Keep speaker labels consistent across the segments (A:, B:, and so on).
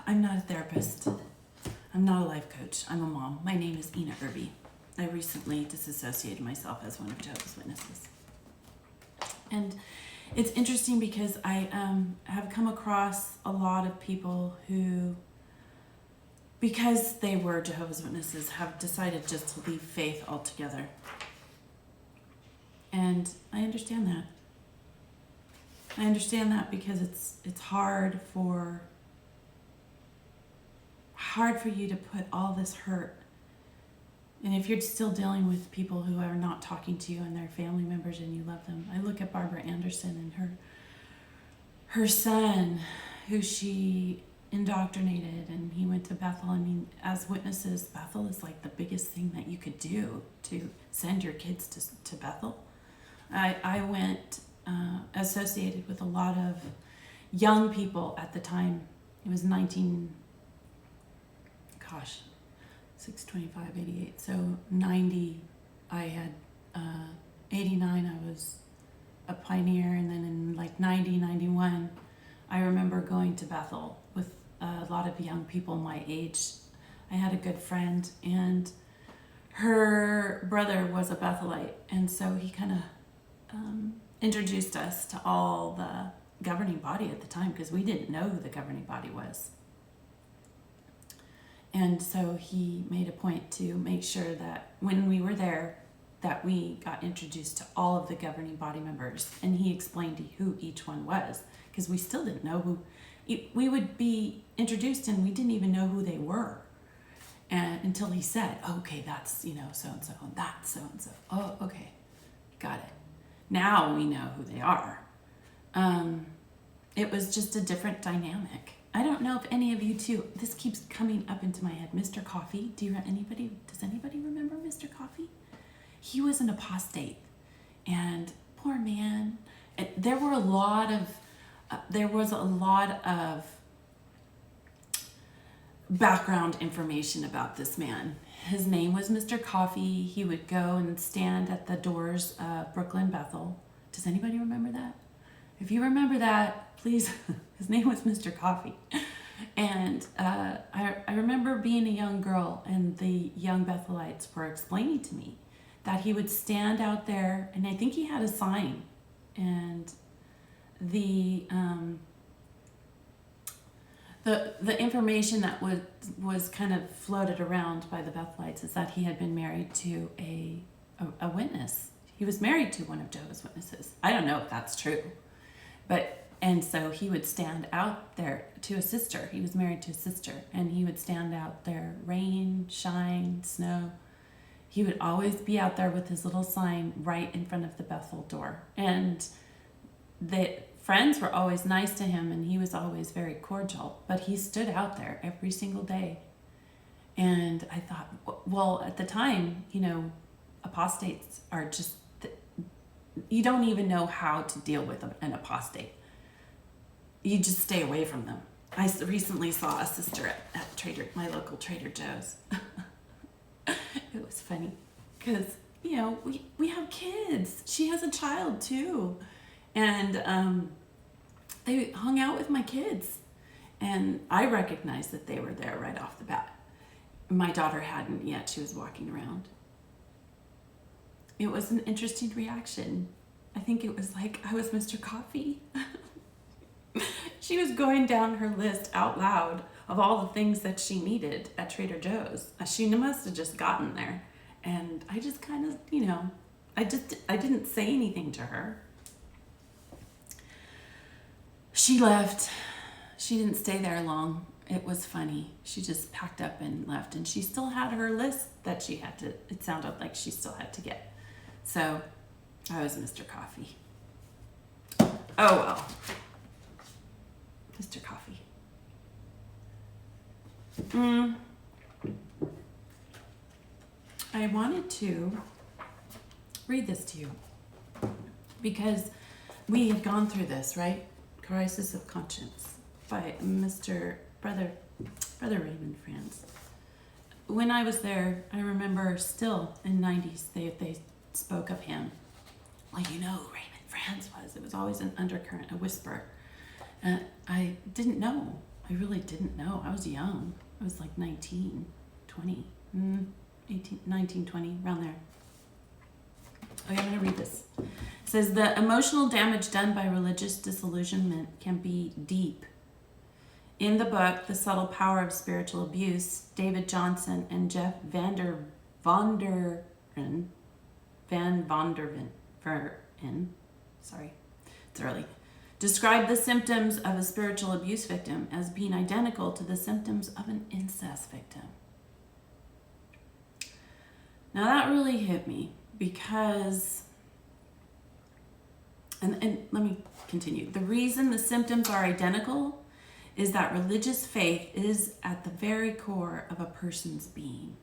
A: I'm not a therapist. I'm not a life coach. I'm a mom. My name is Ina Irby. I recently disassociated myself as one of Jehovah's Witnesses. And it's interesting because I have come across a lot of people who, because they were Jehovah's Witnesses, have decided just to leave faith altogether. And I understand that. I understand that because it's hard for you to put all this hurt. And if you're still dealing with people who are not talking to you and they're family members and you love them. I look at Barbra Anderson and her son, who she indoctrinated, and he went to Bethel. I mean, as witnesses, Bethel is like the biggest thing that you could do, to send your kids to Bethel. I went associated with a lot of young people at the time. It was 88. So 90, I had 89, I was a pioneer. And then in like 90, 91, I remember going to Bethel with a lot of young people my age. I had a good friend, and her brother was a Bethelite. And so he kind of introduced us to all the governing body at the time, because we didn't know who the governing body was. And so he made a point to make sure that when we were there, that we got introduced to all of the governing body members. And he explained who each one was, because we still didn't know who. We would be introduced and we didn't even know who they were. And until he said, okay, that's, so-and-so, and that's so-and-so. Oh, okay, got it. Now we know who they are. It was just a different dynamic. I don't know if any of you too, this keeps coming up into my head. Mr. Coffee, does anybody remember Mr. Coffee? He was an apostate, and poor man. There was a lot of background information about this man. His name was Mr. Coffee. He would go and stand at the doors of Brooklyn Bethel. Does anybody remember that? If you remember that, please, his name was Mr. Coffee. And I remember being a young girl, and the young Bethelites were explaining to me that he would stand out there, and I think he had a sign, and the information that was kind of floated around by the Bethelites is that he had been married to a witness. He was married to one of Jehovah's Witnesses. I don't know if that's true. And so he would stand out there to a sister. He was married to a sister, and he would stand out there, rain, shine, snow. He would always be out there with his little sign right in front of the Bethel door. And the friends were always nice to him, and he was always very cordial, but he stood out there every single day. And I thought, well, at the time, apostates are just, you don't even know how to deal with an apostate. You just stay away from them. I recently saw a sister at my local Trader Joe's. It was funny because, we have kids. She has a child too. And they hung out with my kids. And I recognized that they were there right off the bat. My daughter hadn't yet. She was walking around. It was an interesting reaction. I think it was like I was Mr. Coffee. She was going down her list out loud of all the things that she needed at Trader Joe's. She must have just gotten there. And I just kind of, I didn't say anything to her. She left. She didn't stay there long. It was funny. She just packed up and left. And she still had her list that it sounded like she still had to get. So I was Mr. Coffee. Oh well. Mr. Coffee. I wanted to read this to you because we had gone through this, right? Crisis of Conscience by Brother Raymond Franz. When I was there, I remember still in 90s, they spoke of him. Well, Raymond Franz was. It was always an undercurrent, a whisper. I didn't know. I really didn't know. I was young. I was like 19, 20, 18, 19, 20, around there. Okay, I'm going to read this. It says, the emotional damage done by religious disillusionment can be deep. In the book, The Subtle Power of Spiritual Abuse, David Johnson and Jeff Van Vonderven, sorry, it's early, describe the symptoms of a spiritual abuse victim as being identical to the symptoms of an incest victim. Now that really hit me because, and let me continue. The reason the symptoms are identical is that religious faith is at the very core of a person's being.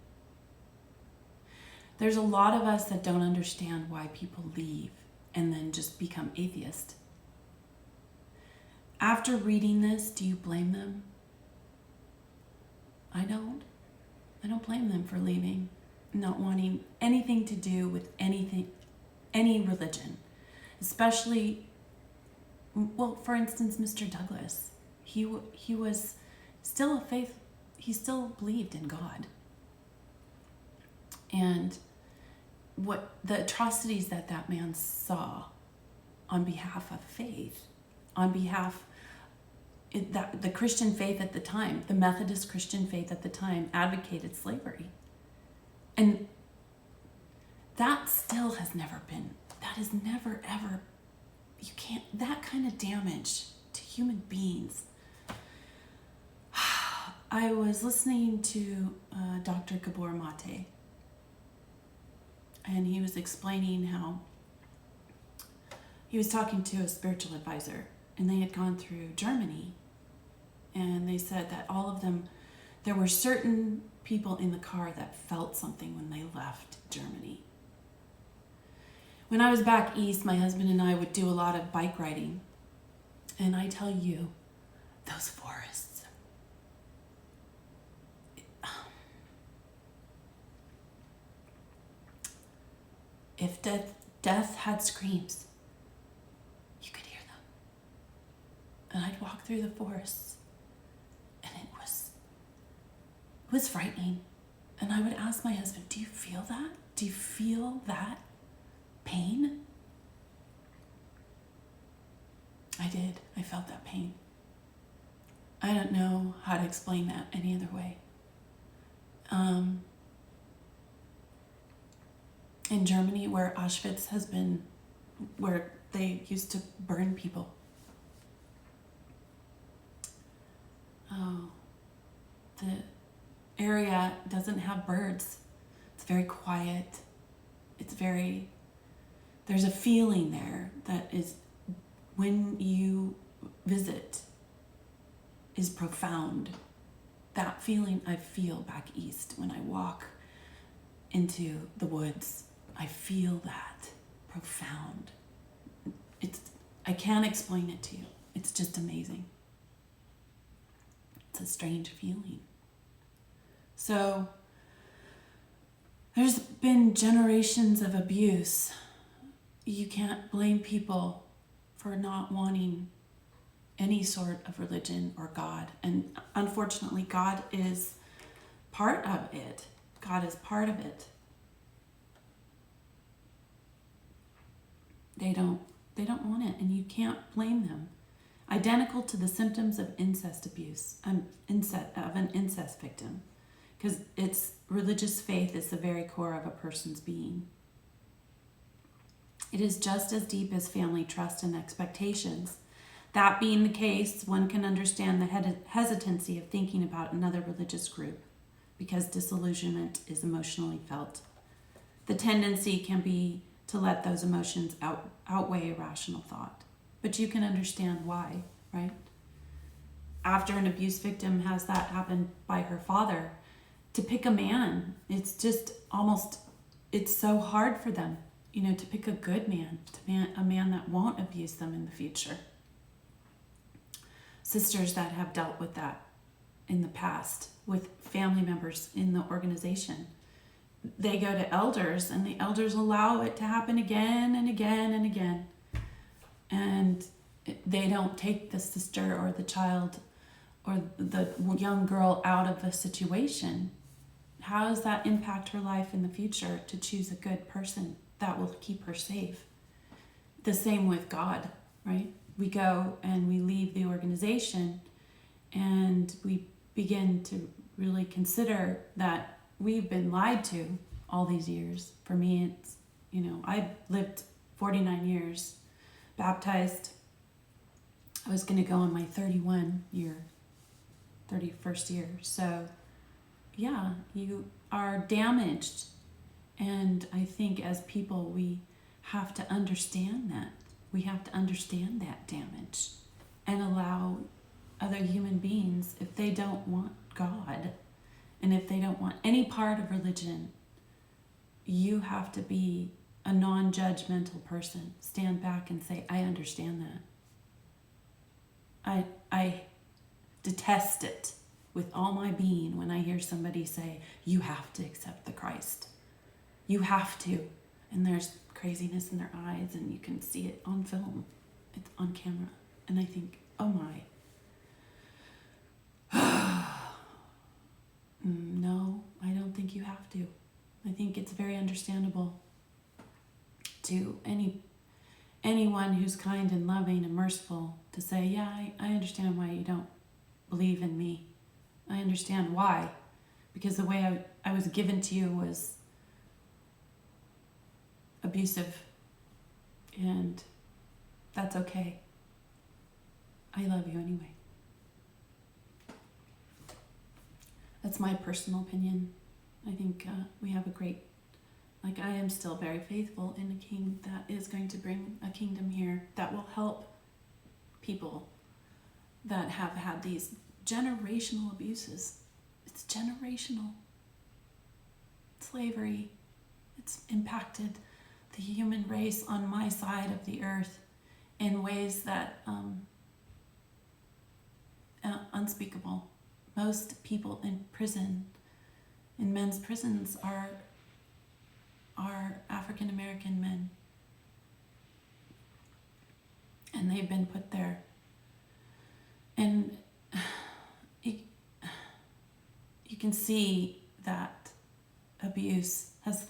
A: There's a lot of us that don't understand why people leave and then just become atheist. After reading this, do you blame them? I don't. I don't blame them for leaving, not wanting anything to do with anything, any religion. Especially, well, for instance, Mr. Douglas. He was still he still believed in God. And what the atrocities that man saw on behalf of faith, on behalf that the Christian faith at the time, the Methodist Christian faith at the time, advocated slavery. And that still has never been, that is never ever, you can't, that kind of damage to human beings. I was listening to Dr. Gabor Mate, and he was explaining how he was talking to a spiritual advisor, and they had gone through Germany, and they said that all of them, there were certain people in the car that felt something when they left Germany. When I was back east, my husband and I would do a lot of bike riding, and I tell you, those forests, if death had screams, you could hear them. And I'd walk through the forests, and it was frightening. And I would ask my husband, do you feel that? Do you feel that pain? I did. I felt that pain. I don't know how to explain that any other way. In Germany, where Auschwitz has been, where they used to burn people. The area doesn't have birds. It's very quiet. There's a feeling there that is, when you visit, is profound. That feeling I feel back east when I walk into the woods. I feel that profound. I can't explain it to you. It's just amazing. It's a strange feeling. So there's been generations of abuse. You can't blame people for not wanting any sort of religion or God. And unfortunately, God is part of it. God is part of it. They don't want it, and you can't blame them. Identical to the symptoms of incest abuse, of an incest victim, because it's religious faith is the very core of a person's being. It is just as deep as family trust and expectations. That being the case, one can understand the hesitancy of thinking about another religious group, because disillusionment is emotionally felt. The tendency can be to let those emotions outweigh rational thought. But you can understand why, right? After an abuse victim has that happen by her father, to pick a man, it's just almost, it's so hard for them, to pick a good man, a man that won't abuse them in the future. Sisters that have dealt with that in the past with family members in the organization, they go to elders, and the elders allow it to happen again and again and again. And they don't take the sister or the child or the young girl out of a situation, how does that impact her life in the future to choose a good person that will keep her safe? The same with God, right? We go and we leave the organization and we begin to really consider that we've been lied to all these years. For me, it's, I lived 49 years, baptized. I was going to go on my 31st year. So, yeah, you are damaged. And I think as people, we have to understand that. We have to understand that damage and allow other human beings, if they don't want God and if they don't want any part of religion, you have to be a non-judgmental person. Stand back and say, I understand that. I detest it with all my being when I hear somebody say, you have to accept the Christ. You have to. And there's craziness in their eyes and you can see it on film. It's on camera. And I think, oh my. No, I don't think you have to. I think it's very understandable to anyone who's kind and loving and merciful to say, yeah, I understand why you don't believe in me. I understand why. Because the way I was given to you was abusive. And that's okay. I love you anyway. That's my personal opinion. I think we have a great, I am still very faithful in a king that is going to bring a kingdom here that will help people that have had these generational abuses. It's generational. Slavery. It's impacted the human race on my side of the earth in ways that unspeakable. Most people in prison, in men's prisons, are African American men. And they've been put there. And you can see that abuse has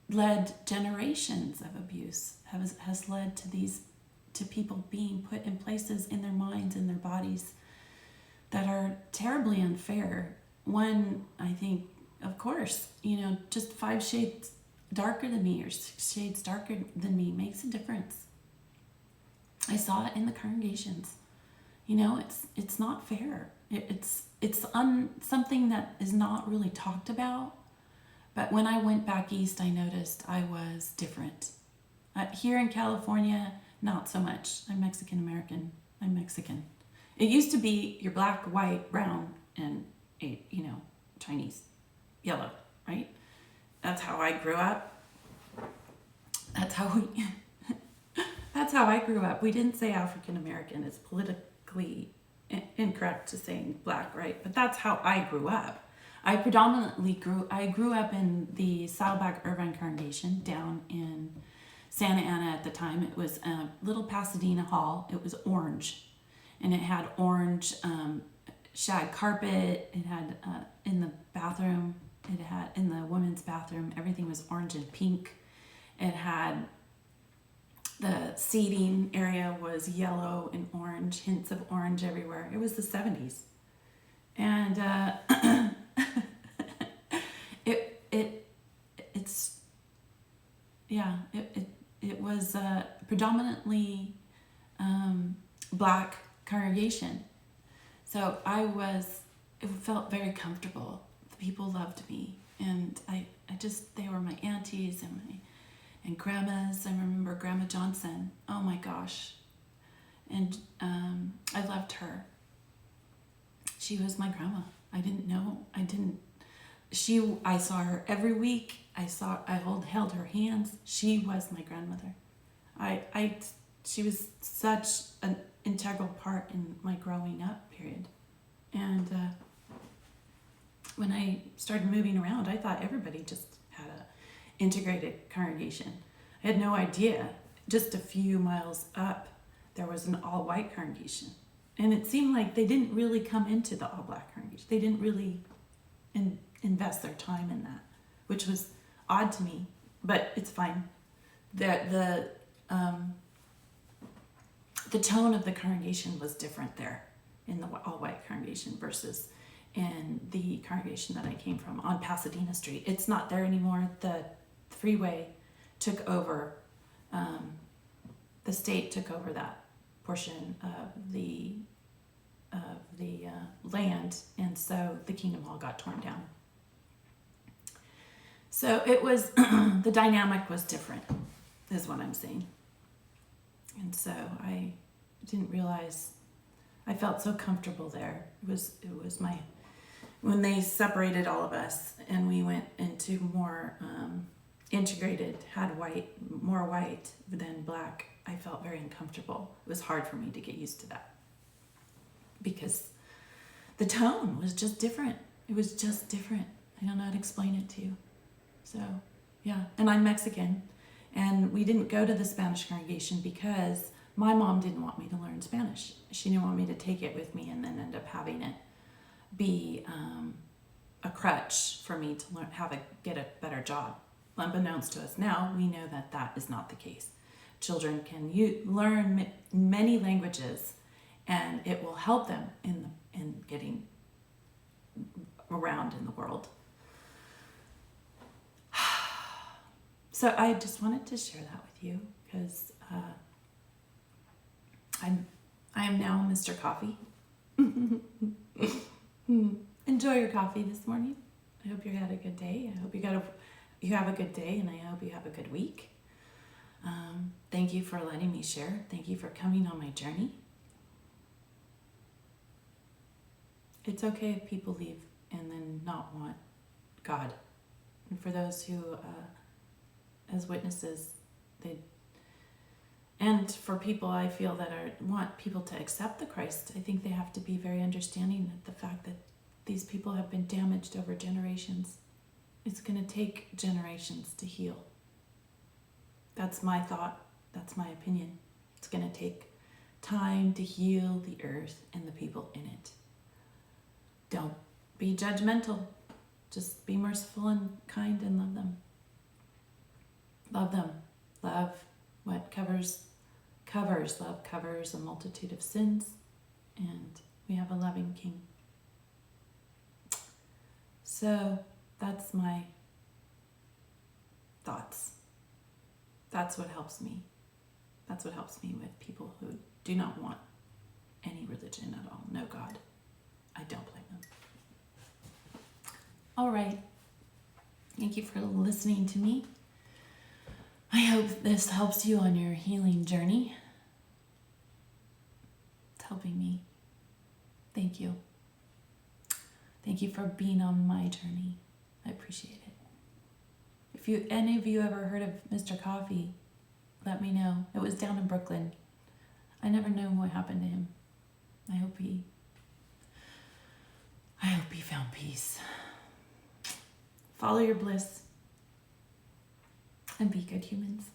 A: led generations of abuse, has led to people being put in places in their minds, in their bodies, that are terribly unfair. One, I think, of course, just 5 shades darker than me or 6 shades darker than me makes a difference. I saw it in the congregations. It's not fair. It's something that is not really talked about. But when I went back east, I noticed I was different. Here in California, not so much. I'm Mexican American. I'm Mexican. It used to be you're black, white, brown, and Chinese, yellow, right? That's how I grew up. That's how I grew up. We didn't say African American. It's politically incorrect to say black, right? But that's how I grew up. I grew up in the Saddleback Irvine congregation down in Santa Ana at the time. It was a little Pasadena hall. It was orange. And it had orange shag carpet. It had in the bathroom, it had in the women's bathroom, everything was orange and pink. It had the seating area was yellow and orange, hints of orange everywhere. It was the 70s. And it was predominantly black congregation. So it felt very comfortable. The people loved me, and they were my aunties and grandmas. I remember Grandma Johnson. Oh my gosh. And I loved her. She was my grandma. I saw her every week. I held her hands. She was my grandmother. She was such an integral part in my growing up period. And when I started moving around, I thought everybody just had a integrated congregation. I had no idea. Just a few miles up, there was an all-white congregation. And it seemed like they didn't really come into the all-black congregation. They didn't really invest their time in that, which was odd to me, but it's fine. The tone of the congregation was different there in the all-white congregation versus in the congregation that I came from on Pasadena Street. It's not there anymore. The freeway took over, the state took over that portion of the land, and so the Kingdom Hall got torn down. So it was, the dynamic was different, is what I'm saying. And so I didn't realize, I felt so comfortable there. It was my, when they separated all of us and we went into more integrated, had more white than black, I felt very uncomfortable. It was hard for me to get used to that because the tone was just different. It was just different. I don't know how to explain it to you. So, yeah. And I'm Mexican, and we didn't go to the Spanish congregation because my mom didn't want me to learn Spanish. She didn't want me to take it with me and then end up having it be a crutch for me to learn get a better job. Unbeknownst to us now, we know that that is not the case. Children can learn many languages, and it will help them in getting around in the world. So I just wanted to share that with you because I am now Mr. Coffee. Enjoy your coffee this morning. I hope you had a good day. I hope you have a good day, and I hope you have a good week. Thank you for letting me share. Thank you for coming on my journey. It's okay if people leave and then not want God. And for those who, as witnesses, and for people I feel that want people to accept the Christ, I think they have to be very understanding of the fact that these people have been damaged over generations. It's going to take generations to heal. That's my thought. That's my opinion. It's going to take time to heal the earth and the people in it. Don't be judgmental. Just be merciful and kind and love them. Love them. Love what covers. Love covers a multitude of sins. And we have a loving King. So that's my thoughts. That's what helps me. That's what helps me with people who do not want any religion at all. No God. I don't blame them. All right. Thank you for listening to me. I hope this helps you on your healing journey. It's helping me. Thank you. Thank you for being on my journey. I appreciate it. If any of you ever heard of Mr. Coffee, let me know. It was down in Brooklyn. I never know what happened to him. I hope he found peace. Follow your bliss and be good humans.